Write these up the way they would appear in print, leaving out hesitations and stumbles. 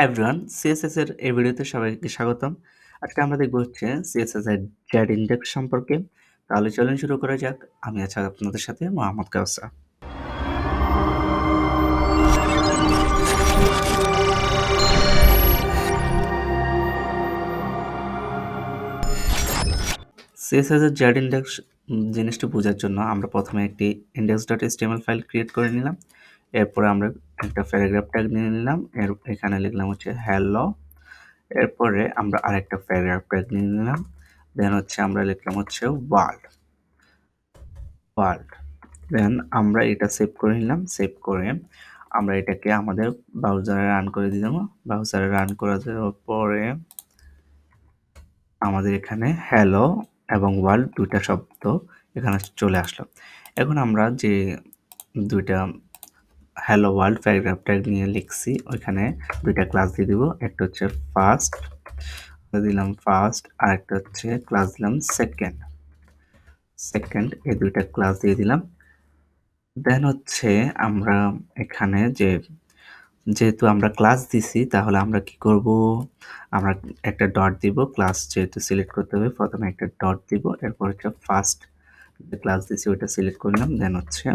Everyone, CSS এর এই ভিডিওতে সবাইকে স্বাগতম। আজকে আমরা দেখব হচ্ছে সিএসএস এর জেড ইন্ডেক্স সম্পর্কে। তাহলে চলুন শুরু করা যাক। আমি আছি আপনাদের সাথে মোহাম্মদ কাউসার। সিএসএস এর জেড ইন্ডেক্স জিনিসটা বোঝার জন্য আমরা প্রথমে একটি index.html ফাইল ক্রিয়েট করে নিলাম। এরপরে আমরা একটা প্যারাগ্রাফ ট্যাগ নিয়ে নিলাম। এখানে লিখলাম হচ্ছে হ্যালো। এরপরে আমরা আরেকটা প্যারাগ্রাফ ট্যাগ নিয়ে নিলাম। দেন হচ্ছে আমরা লিখলাম হচ্ছে ওয়ার্ল্ড। দেন আমরা এটা সেভ করে নিলাম। সেভ করে আমরা এটাকে আমাদের ব্রাউজারে রান করে দিলাম। ব্রাউজারে রান করে দেওয়ার পরে আমাদের এখানে হ্যালো এবং ওয়ার্ল্ড দুইটা শব্দ এখানে চলে আসলো। এখন আমরা যে দুইটা হ্যালো ওয়ার্ল্ড প্যারাগ্রাফ ট্যাগ নিয়ে লিখছি ওইখানে দুইটা ক্লাস দিয়ে দিব। একটা হচ্ছে ফার্স্ট দিলাম ফার্স্ট, আর একটা হচ্ছে ক্লাস দিলাম সেকেন্ড। এই দুইটা ক্লাস দিয়ে দিলাম। দেন হচ্ছে আমরা এখানে যেহেতু আমরা ক্লাস দিছি তাহলে আমরা কি করব, আমরা একটা ডট দিব। ক্লাস যেহেতু সিলেক্ট করতে হবে প্রথমে একটা ডট দিব। এরপর হচ্ছে ফার্স্ট যে ক্লাস দিছি ওইটা সিলেক্ট করলাম। দেন হচ্ছে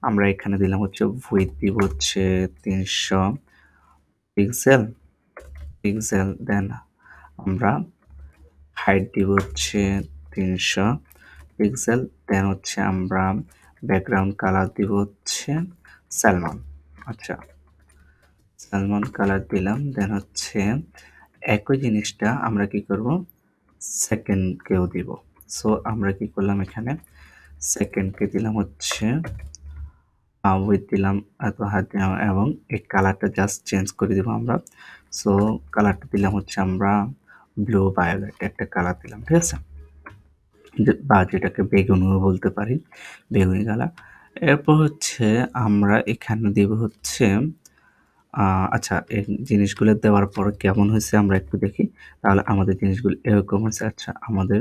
আমরা এখানে দিলাম হচ্ছে উইডথ দিব হচ্ছে 300 পিক্সেল। দেন আমরা হাইট দিব হচ্ছে 300 পিক্সেল। দেন হচ্ছে আমরা ব্যাকগ্রাউন্ড কালার দিব হচ্ছে স্যালমন। আচ্ছা, স্যালমন কালার দিলাম। দেন হচ্ছে একই জিনিসটা আমরা কি করব, সেকেন্ডকেও দিব। সো আমরা কি করলাম, এখানে সেকেন্ডকে দিলাম হচ্ছে উইথ দিলাম এত হাত দিলাম এবং এই কালারটা জাস্ট চেঞ্জ করে দিব আমরা। সো কালারটা দিলাম হচ্ছে আমরা ব্লু ভায়োলেট একটা কালার দিলাম, ঠিক আছে, বা যেটাকে বেগুনিও বলতে পারি, বেগুনি কালার। এরপর হচ্ছে আমরা এখানে দিব হচ্ছে আচ্ছা, এই জিনিসগুলো দেওয়ার পর কেমন হয়েছে আমরা একটু দেখি। তাহলে আমাদের জিনিসগুলো এরকম হয়েছে। আচ্ছা, আমাদের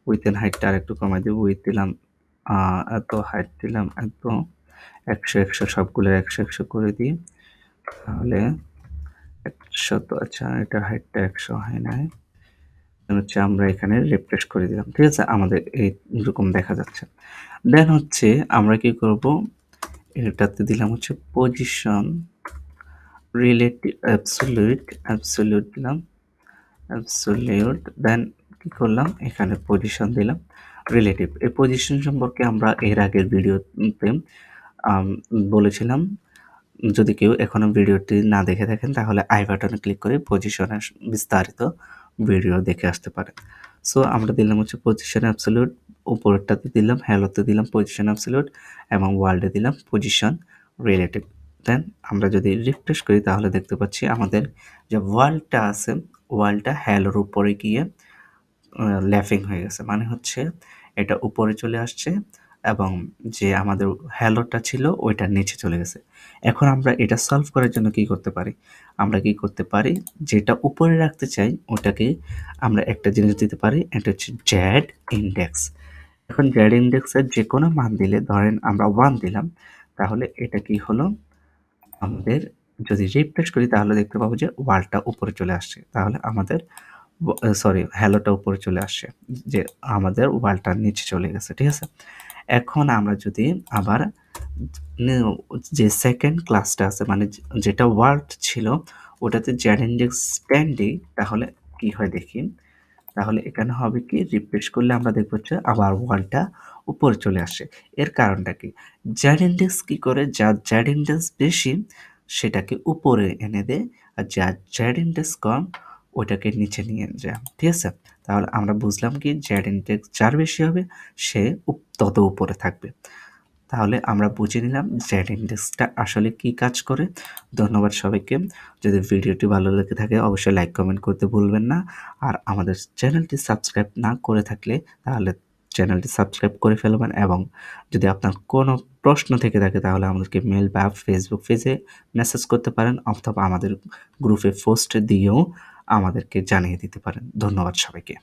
উইথ এন্ড হাইটটা আর একটু কমাই দিব। উইথ দিলাম এত, হাইট দিলাম এত, 100 সবগুলো 100 করে দিই। তাহলে 100 তো, আচ্ছা এটার হাইটটা 100 হয় নাই। হচ্ছে আমরা এখানে রিফ্রেশ করে দিলাম, ঠিক আছে, আমাদের এইরকম দেখা যাচ্ছে। দেন হচ্ছে আমরা কি করব, এটাতে দিলাম হচ্ছে পজিশন রিলেটিভ অ্যাবসলিউট দিলাম অ্যাবসলিউট। দেন কি করলাম, এখানে পজিশন দিলাম রিলেটিভ। এই পজিশন সম্পর্কে আমরা এর আগের ভিডিওতে বলেছিলাম। যদি কেউ এখনো ভিডিওটি না দেখে থাকেন তাহলে আই বাটনে ক্লিক করে পজিশনের বিস্তারিত ভিডিও দেখে আসতে পারেন। সো আমরা দিলাম হচ্ছে পজিশন অ্যাবসলিউট, উপরেরটাতে দিলাম হ্যালোতে দিলাম পজিশন অ্যাবসলিউট এবং ওয়ার্ল্ডে দিলাম পজিশন রিলেটিভ। দেন আমরা যদি রিফ্রেশ করি তাহলে দেখতে পাচ্ছি আমাদের যে ওয়ার্ল্ডটা আছে ওয়ার্ল্ডটা হ্যালোর উপরে গিয়ে ল্যাফিং হয়ে গেছে, মানে হচ্ছে এটা উপরে চলে আসছে এবং যে আমাদের হ্যালোটা ছিল ওইটা নিচে চলে গেছে। এখন আমরা এটা সলভ করার জন্য কি করতে পারি, আমরা কি করতে পারি, যেটা উপরে রাখতে চাই ওটাকে আমরা একটা জিনিস দিতে পারি, এটা হচ্ছে জেড ইন্ডেক্স। এখন জেড ইন্ডেক্সের যে কোনো মান দিলে, ধরেন আমরা 1 দিলাম, তাহলে এটা কি হলো, আমাদের যদি রিফ্রেশ করি তাহলে দেখতে পাবো যে ওয়ালটা উপরে চলে আসছে। তাহলে আমাদের হ্যালোটা উপরে চলে আসছে, যে আমাদের ওয়ালটা নিচে চলে গেছে, ঠিক আছে। এখন আমরা যদি আবার যে সেকেন্ড ক্লাসটা আছে, মানে যেটা ওয়ার্ড ছিল ওটাতে জেড ইন্ডেক্স 10 দিই, তাহলে কি হয় দেখি। তাহলে এখানে হবে কি, রিফ্রেশ করলে আমরা দেখব হচ্ছে আবার ওয়ালটা উপরে চলে আসে। এর কারণটা কি, জেড ইন্ডেক্স কি করে, যার জেড ইন্ডেক্স বেশি সেটাকে উপরে এনে দেয়, আর যার জেড ইন্ডেক্স কম ওটাকে নিচে নিয়ে যায়, ঠিক আছে। তাহলে আমরা বুঝলাম কি, জেড ইন্ডেক্স যার বেশি হবে সে তত উপরে থাকবে। তাহলে আমরা বুঝে নিলাম জেড ইন্ডেক্সটা আসলে কি কাজ করে। ধন্যবাদ সবাইকে। যদি ভিডিওটি ভালো লেগে থাকে অবশ্যই লাইক কমেন্ট করতে ভুলবেন না। আর আমাদের চ্যানেলটি সাবস্ক্রাইব না করে থাকলে তাহলে চ্যানেলটি সাবস্ক্রাইব করে ফেলবেন, এবং যদি আপনার কোনো প্রশ্ন থেকে থাকে তাহলে আমাদেরকে মেল বা ফেসবুক পেজে মেসেজ করতে পারেন, অথবা আমাদের গ্রুপে পোস্ট দিয়েও আমাদেরকে জানিয়ে দিতে পারেন। ধন্যবাদ সবাইকে।